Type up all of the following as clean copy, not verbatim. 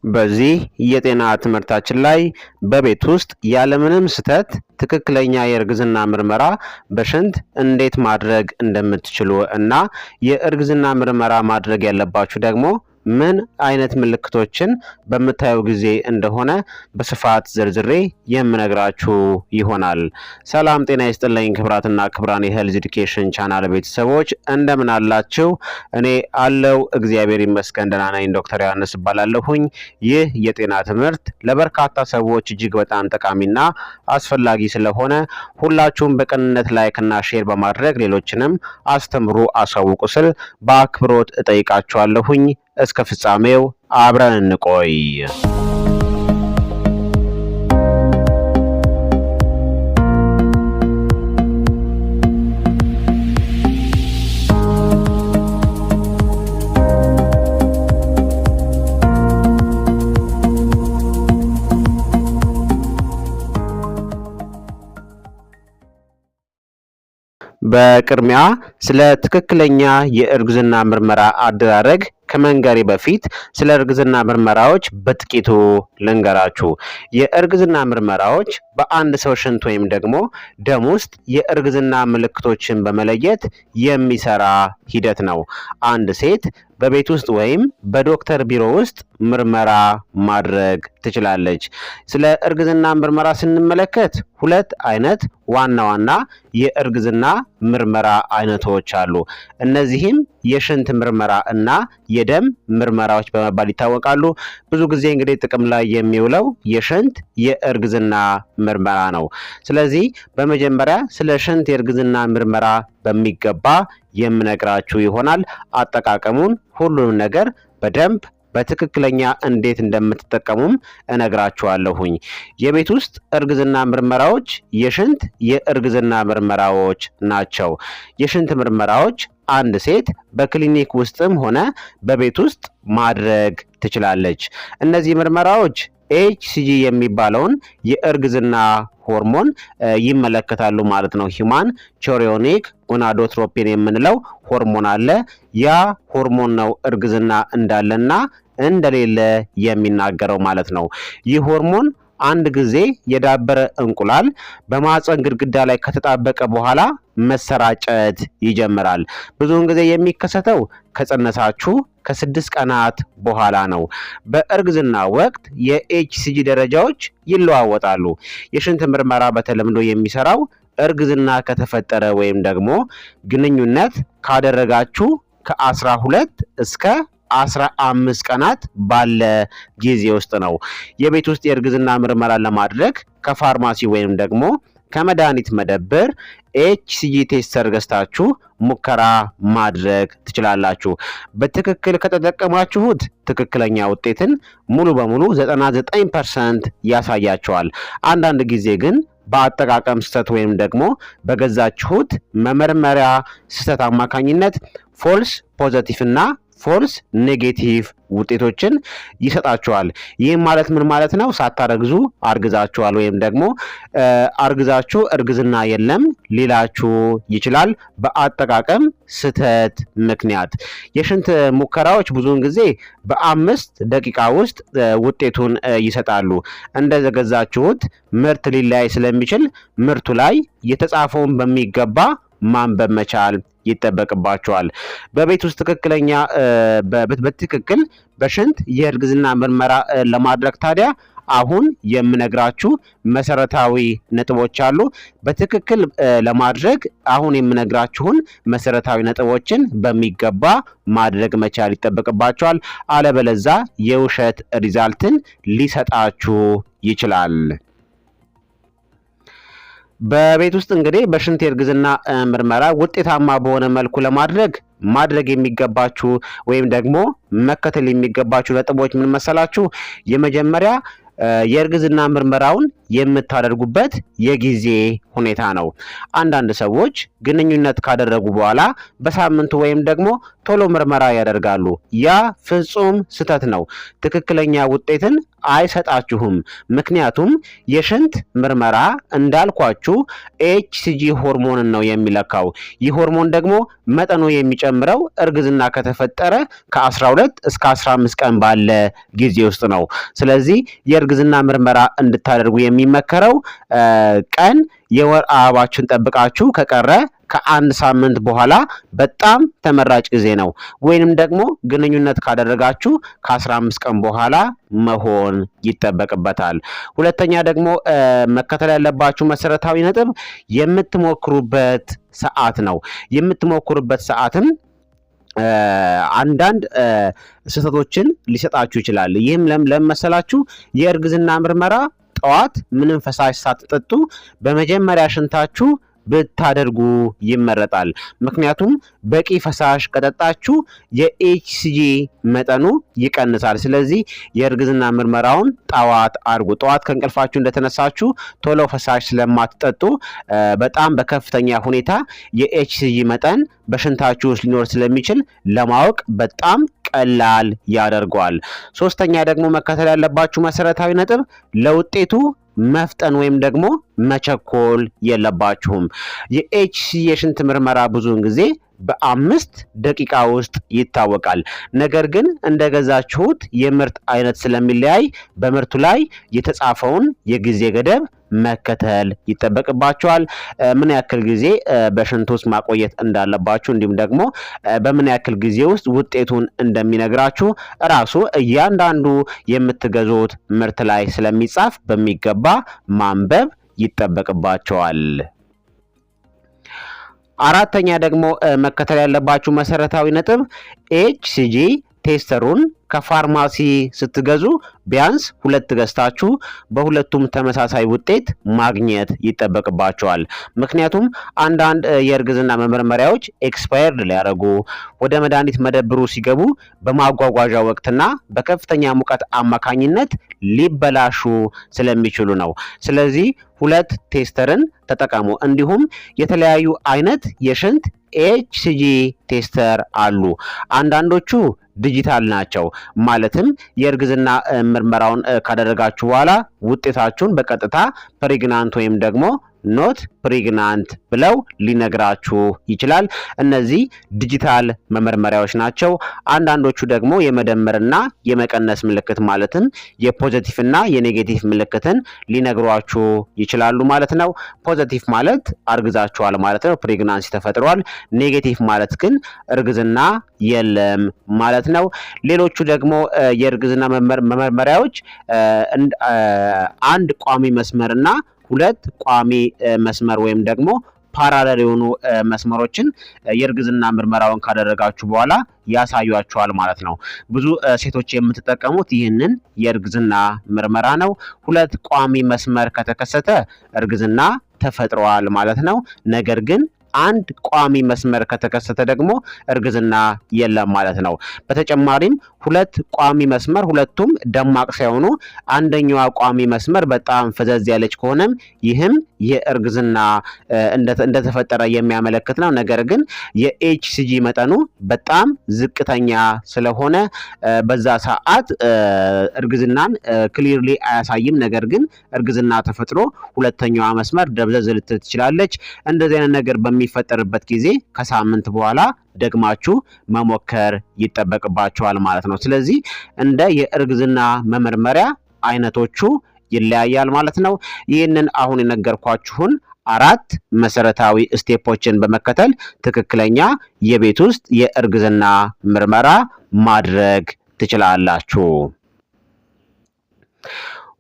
በዚህ የጤና ትምህርታችን ላይ በቤት ውስጥ ያለምንም ስህተት ትክክለኛ የእርግዝና ምርመራ በሽንት እንዴት ማድረግ እንደምትችሉ እና የእርግዝና ምርመራ ማድረግ ያለባችሁ ደግሞ ምን አይነት ምልክቶችን በምታዩ ጊዜ እንደሆነ በስፋት ዝርዝሬ የምነግራችሁ ይሆናል። ሰላም ጤና ይስጥልኝ ክብራትና ክብራን የሄልዝ ኤዱኬሽን ቻናል ቤተሰቦች እንደምን አላችሁ? እኔ አለው እግዚአብሔር ይመስገን ደህና ነኝ። ዶክተር ዮሐንስ እባላለሁኝ። ይህ የጤና ትምህርት ለበርካታ ሰዎች እጅግ በጣም ጠቃሚና አስፈላጊ ስለሆነ ሁላችሁም በቅንነት ላይክና ሼር በማድረግ ሌሎችንም አስተምሩ፣ አሳውቁ ስል በአክብሮት እጠይቃችኋለሁኝ። እስከ ፍጻሜው አብረን እንቆይ። በቅድሚያ ስለ ትክክለኛ የእርግዝና ምርመራ አደራረግ ከመንገሬ በፊት ስለ እርግዝና ምርመራዎች በጥቂቱ ልንገራችሁ። የእርግዝና ምርመራዎች በአንድ ሰው ሽንት ወይም ደግሞ ደም ውስጥ የእርግዝና ምልክቶችን በመለየት የሚሰራ ሂደት ነው። አንድ ሴት በቤት ውስጥ ወይም በዶክተር ቢሮ ውስጥ ምርመራ ማድረግ ትችላለች። ስለ እርግዝና ምርመራ ስንመለከት ሁለት አይነት ዋና ዋና የእርግዝና ምርመራ አይነቶች አሉ። እነዚህም የሽንት ምርመራ እና የደም ምርመራዎች በመባል ይታወቃሉ። ብዙ ጊዜ እንግዲህ ጥቅም ላይ የሚውለው የሽንት የእርግዝና ምርመራ ነው። ስለዚህ በመጀመሪያ ስለ ሽንት የእርግዝና ምርመራ በሚገባ የምነግራችሁ ይሆናል። አጠቃቀሙን ሁሉንም ነገር በደንብ በትክክለኛ እንዴት እንደምትጠቀሙም እነግራችኋለሁኝ። የቤት ውስጥ እርግዝና ምርመራዎች የሽንት የእርግዝና ምርመራዎች ናቸው። የሽንት ምርመራዎች አንድ ሴት በክሊኒክ ውስጥም ሆነ በቤት ውስጥ ማድረግ ትችላለች። እነዚህ ምርመራዎች ኤችሲጂ የሚባለውን የእርግዝና ሆርሞን ይመለከታሉ ማለት ነው። ሂውማን ቾሪዮኒክ ጎናዶትሮፒን የምንለው ሆርሞን አለ። ያ ሆርሞን ነው እርግዝና እንዳለና እንደሌለ የሚናገረው ማለት ነው። ይህ ሆርሞን አንድ ጊዜ የዳበረ እንቁላል በማህፀን ግድግዳ ላይ ከተጣበቀ በኋላ መሰራጨት ይጀምራል። ብዙውን ጊዜ የሚከሰተው ከጸነሳችሁ ከ6 ቀናት በኋላ ነው። በእርግዝና ወቅት የኤችሲጂ ደረጃዎች ይለዋወጣሉ። የሽንት ምርመራ በተለምዶ የሚሰራው እርግዝና ከተፈጠረ ወይም ደግሞ ግንኙነት ካደረጋችሁ ከ12 እስከ 15 ቀናት ባለ ጊዜ ውስጥ ነው። የቤት ውስጥ የእርግዝና ምርመራ ለማድረግ ከፋርማሲ ወይም ደግሞ ከመድኃኒት መደብር ኤችሲጂ ቴስተር ገዝታችሁ ሙከራ ማድረግ ትችላላችሁ። በትክክል ከተጠቀማችሁት ትክክለኛ ውጤትን ሙሉ በሙሉ 99% ያሳያቸዋል። አንዳንድ ጊዜ ግን በአጠቃቀም ስህተት ወይም ደግሞ በገዛችሁት መመርመሪያ ስህተት አማካኝነት ፎልስ ፖዘቲቭ እና ፎልስ ኔጌቲቭ ውጤቶችን ይሰጣችኋል። ይህም ማለት ምን ማለት ነው? ሳታረግዙ አርግዛችኋል ወይም ደግሞ አርግዛችሁ እርግዝና የለም ሊላችሁ ይችላል በአጠቃቀም ስህተት ምክንያት። የሽንት ሙከራዎች ብዙውን ጊዜ በ5 ደቂቃ ውስጥ ውጤቱን ይሰጣሉ። እንደገዛችሁት ምርት ሊለያይ ስለሚችል ምርቱ ላይ የተጻፈውን በሚገባ ማንበብ መቻል ይጠበቅባቸዋል። በቤት ውስጥ ትክክለኛ በትክክል በሽንት የእርግዝና ምርመራ ለማድረግ ታዲያ አሁን የምነግራችሁ መሰረታዊ ነጥቦች አሉ። በትክክል ለማድረግ አሁን የምነግራችሁን መሰረታዊ ነጥቦችን በሚገባ ማድረግ መቻል ይጠበቅባቸዋል። አለበለዛ የውሸት ሪዛልትን ሊሰጣችሁ ይችላል። በቤት ውስጥ እንግዲህ በሽንት የእርግዝና ምርመራ ውጤታማ በሆነ መልኩ ማድረግ የሚገባችሁ ወይም ደግሞ መከተል የሚገባችሁ ነጥቦች ምን መሰላችሁ? የመጀመሪያ የእርግዝና ምርመራውን የምታደርጉበት የጊዜ ሁኔታ ነው። አንዳንድ ሰዎች ግንኙነት ካደረጉ በኋላ በሳምንቱ ወይም ደግሞ ቶሎ ምርመራ ያደርጋሉ። ያ ፍጹም ስህተት ነው። ትክክለኛ ውጤትን አይሰጣችሁም። ምክንያቱም የሽንት ምርመራ እንዳልኳችሁ ኤችሲጂ ሆርሞንን ነው የሚለካው። ይህ ሆርሞን ደግሞ መጠኑ የሚጨምረው እርግዝና ከተፈጠረ ከ12 እስከ 15 ቀን ባለ ጊዜ ውስጥ ነው። ስለዚህ የእርግዝና ምርመራ እንድታደርጉ የሚመከረው ቀን የወር አበባችሁን ጠብቃችሁ ከቀረ ከአንድ ሳምንት በኋላ በጣም ተመራጭ ጊዜ ነው። ወይንም ደግሞ ግንኙነት ካደረጋችሁ ከ15 ቀን በኋላ መሆን ይጠበቅበታል። ሁለተኛ ደግሞ መከተል ያለባችሁ መሰረታዊ ነጥብ የምትሞክሩበት ሰዓት ነው። የምትሞክሩበት ሰዓትም አንዳንድ ስህተቶችን ሊሰጣችሁ ይችላል። ይህም ለመሰላችሁ የእርግዝና ምርመራ ጠዋት ምንም ፈሳሽ ሳትጠጡ በመጀመሪያ ሽንታችሁ ብታደርጉ ይመረጣል። ምክንያቱም በቂ ፈሳሽ ከጠጣችሁ የኤችሲጂ መጠኑ ይቀንሳል። ስለዚህ የእርግዝና ምርመራውን ጠዋት አድርጉ። ጠዋት ከእንቅልፋችሁ እንደተነሳችሁ ቶሎ ፈሳሽ ስለማትጠጡ በጣም በከፍተኛ ሁኔታ የኤችሲጂ መጠን በሽንታችሁ ውስጥ ሊኖር ስለሚችል ለማወቅ በጣም ቀላል ያደርገዋል። ሶስተኛ ደግሞ መከተል ያለባችሁ መሰረታዊ ነጥብ ለውጤቱ መፍጠን ወይም ደግሞ መቸኮል የለባችሁም። የኤችሲጂ የሽንት ምርመራ ብዙውን ጊዜ በ5 ደቂቃ ውስጥ ይታወቃል። ነገር ግን እንደገዛችሁት የምርት አይነት ስለሚለያይ በምርቱ ላይ የተጻፈውን የጊዜ ገደብ መከተል ይጠበቅባቸዋል። ምን ያክል ጊዜ በሽንት ውስጥ ማቆየት እንዳለባችሁ እንዲሁም ደግሞ በምን ያክል ጊዜ ውስጥ ውጤቱን እንደሚነግራችሁ ራሱ እያንዳንዱ የምትገዙት ምርት ላይ ስለሚጻፍ በሚገባ ማንበብ ይጠበቅባቸዋል። አራተኛ ደግሞ መከተል ያለባችሁ መሰረታዊ ነጥብ ኤችሲጂ ቴስተሩን ከፋርማሲ ስትገዙ ቢያንስ 2 ገዝታችሁ በሁለቱም ተመሳሳይ ውጤት ማግኘት ይጠበቅባቸዋል። ምክንያቱም አንዳንድ የእርግዝና መመርመሪያዎች ኤክስፓየርድ ሊያደርጉ ወደ መድኃኒት መደብሩ ሲገቡ በማጓጓዣ ወቅትና በከፍተኛ ሙቀት አማካኝነት ሊበላሹ ስለሚችሉ ነው። ስለዚህ 2 ቴስተርን ተጠቀሙ። እንዲሁም የተለያዩ አይነት የሽንት ኤችሲጂ ቴስተር አሉ። አንዳንዶቹ ዲጂታል ናቸው። ማለትም የእርግዝና ምርመራውን ካደረጋችሁ በኋላ ውጤታችሁን በቀጥታ ፕሬግናንት ወይም ደግሞ ኖት ፕሬግናንት ብለው ሊነግራችሁ ይችላል። እነዚህ ዲጂታል መመርመሪያዎች ናቸው። አንዳንዶቹ ደግሞ የመደመርና የመቀነስ ምልክት ማለትም የፖዚቲቭ እና የኔጌቲቭ ምልክትን ሊነግሯችሁ ይችላሉ ማለት ነው። ፖዚቲቭ ማለት አርግዛችኋል ማለት ነው፣ ፕሬግናንሲ ተፈጥሯል። ኔጌቲቭ ማለት ግን እርግዝና የለም ማለት ነው። ሌሎቹ ደግሞ የእርግዝና መመርመሪያዎች አንድ ቋሚ መስመርና 2 ቋሚ መስመር ወይም ደግሞ ፓራለል የሆኑ መስመሮችን የእርግዝና ምርመራውን ካደረጋችሁ በኋላ ያሳያችኋል ማለት ነው። ብዙ ሴቶች የምትጠቀሙት ይህንን የእርግዝና ምርመራ ነው። 2 ቋሚ መስመር ከተከሰተ እርግዝና ተፈጥሯል ማለት ነው። ነገር ግን አንድ ቋሚ መስመር ከተከሰተ ደግሞ እርግዝና የለም ማለት ነው። በተጨማሪም 2 ቋሚ መስመር ሁለቱም ደማቅ ሳይሆኑ አንደኛዋ ቋሚ መስመር በጣም ፈዘዝ ያለች ከሆነም ይህም የእርግዝና እንደተፈጠረ የሚያመለክት ነው። ነገር ግን የኤችሲጂ መጠኑ በጣም ዝቅተኛ ስለሆነ በዛ ሰዓት እርግዝናን ክሊርሊ አያሳይም። ነገር ግን እርግዝና ተፈጥሮ ሁለተኛዋ መስመር ደብዘዝ ልትል ትችላለች። እንደዚህ አይነት ነገር በሚፈጠርበት ጊዜ ከሳምንት በኋላ ደግማችሁ መሞከር ይጠበቅባችኋል ማለት ነው። ስለዚህ እንደ የእርግዝና መመርመሪያ አይነቶቹ ይለያያል ማለት ነው። ይህንን አሁን የነገርኳችሁን 4 መሰረታዊ ስቴፖችን በመከተል ትክክለኛ የቤት ውስጥ የእርግዝና ምርመራ ማድረግ ትችላላችሁ።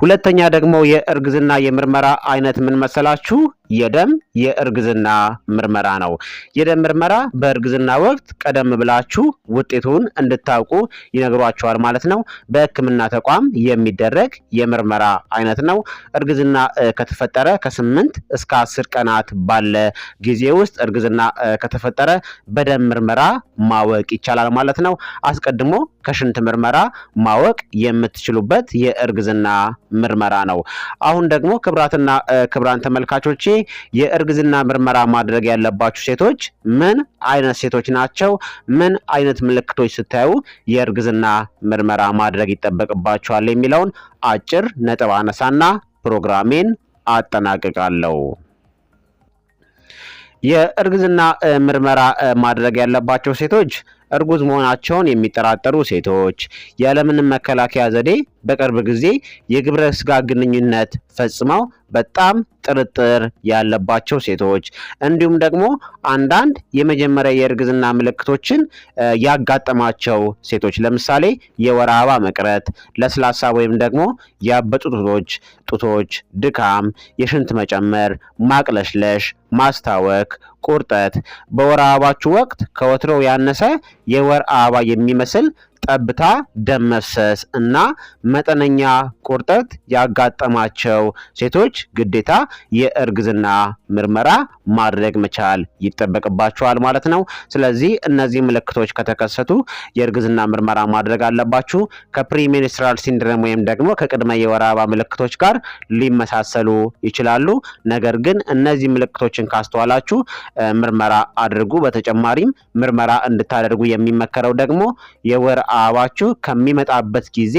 ሁለተኛ ደግሞ የእርግዝና የምርመራ አይነት ምን መሰላችሁ? የደም የእርግዝና ምርመራ ነው። የደም ምርመራ በእርግዝና ወቅት ቀደም ብላችሁ ውጤቱን እንድታውቁ ይነግሯችኋል ማለት ነው። በሕክምና ተቋም የሚደረግ የምርመራ አይነት ነው። እርግዝና ከተፈጠረ ከ8 እስከ 10 ቀናት ባለ ጊዜ ውስጥ እርግዝና ከተፈጠረ በደም ምርመራ ማወቅ ይቻላል ማለት ነው። አስቀድሞ ከሽንት ምርመራ ማወቅ የምትችሉበት የእርግዝና ምርመራ ነው። አሁን ደግሞ ክቡራትና ክቡራን ተመልካቾቼ የእርግዝና ምርመራ ማድረግ ያለባችሁ ሴቶች ምን አይነት ሴቶች ናቸው? ምን አይነት ምልክቶች ስታዩ የእርግዝና ምርመራ ማድረግ ይጠበቅባችኋል የሚለውን አጭር ነጥብ አነሳና ፕሮግራሜን አጠናቅቃለሁ። የእርግዝና ምርመራ ማድረግ ያለባቸው ሴቶች እርጉዝ መሆናቸውን የሚጠራጠሩ ሴቶች፣ ያለምንም መከላከያ ዘዴ በቅርብ ጊዜ የግብረ ስጋ ግንኙነት ፈጽመው በጣም ጥርጥር ያለባቸው ሴቶች፣ እንዲሁም ደግሞ አንዳንድ የመጀመሪያ የእርግዝና ምልክቶችን ያጋጠማቸው ሴቶች፣ ለምሳሌ የወር አበባ መቅረት፣ ለስላሳ ወይም ደግሞ ያበጡ ጡቶች፣ ድካም፣ የሽንት መጨመር፣ ማቅለሽለሽ፣ ማስታወክ፣ ቁርጠት፣ በወር አበባችሁ ወቅት ከወትሮው ያነሰ የወር አበባ የሚመስል ጠብታ ደም መፍሰስ እና መጠነኛ ቁርጠት ያጋጠማቸው ሴቶች ግዴታ የእርግዝና ምርመራ ማድረግ መቻል ይጠበቅባቸዋል ማለት ነው። ስለዚህ እነዚህ ምልክቶች ከተከሰቱ የእርግዝና ምርመራ ማድረግ አለባችሁ። ከፕሪሜንስትራል ሲንድሮም ወይም ደግሞ ከቅድመ የወር አበባ ምልክቶች ጋር ሊመሳሰሉ ይችላሉ። ነገር ግን እነዚህ ምልክቶችን ካስተዋላችሁ ምርመራ አድርጉ። በተጨማሪም ምርመራ እንድታደርጉ የሚመከረው ደግሞ የወር አበባችሁ ከሚመጣበት ጊዜ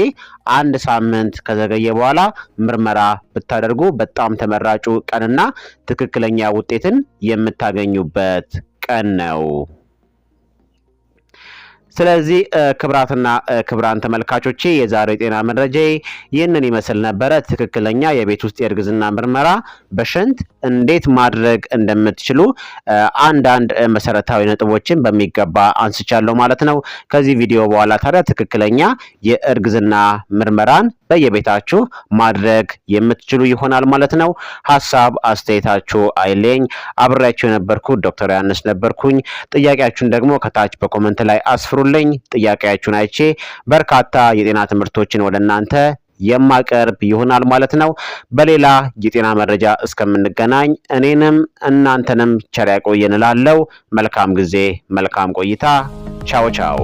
1 ሳምንት ከዘገየ በኋላ ምርመራ ብታደርጉ በጣም ተመራጩ ቀንና ትክክለኛ ውጤትን የምታገኙበት ቀን ነው። ስለዚህ ክቡራትና ክቡራን ተመልካቾቼ የዛሬው የጤና መረጃዬ ይህንን ይመስል ነበረ። ትክክለኛ የቤት ውስጥ የእርግዝና ምርመራ በሽንት እንዴት ማድረግ እንደምትችሉ አንዳንድ መሰረታዊ ነጥቦችን በሚገባ አንስቻለሁ ማለት ነው። ከዚህ ቪዲዮ በኋላ ታዲያ ትክክለኛ የእርግዝና ምርመራን በየቤታችሁ ማድረግ የምትችሉ ይሆናል ማለት ነው። ሐሳብ አስተያየታችሁ አይለኝ። አብሬያችሁ የነበርኩት ዶክተር ዮሐንስ ነበርኩኝ። ጥያቄያችሁን ደግሞ ከታች በኮመንት ላይ አስፍሩልኝ። ጥያቄያችሁን አይቼ በርካታ የጤና ትምህርቶችን ወደ እናንተ የማቀርብ ይሆናል ማለት ነው። በሌላ የጤና መረጃ እስከምንገናኝ እኔንም እናንተንም ቸር ያቆየን እላለሁ። መልካም ጊዜ፣ መልካም ቆይታ። ቻው ቻው።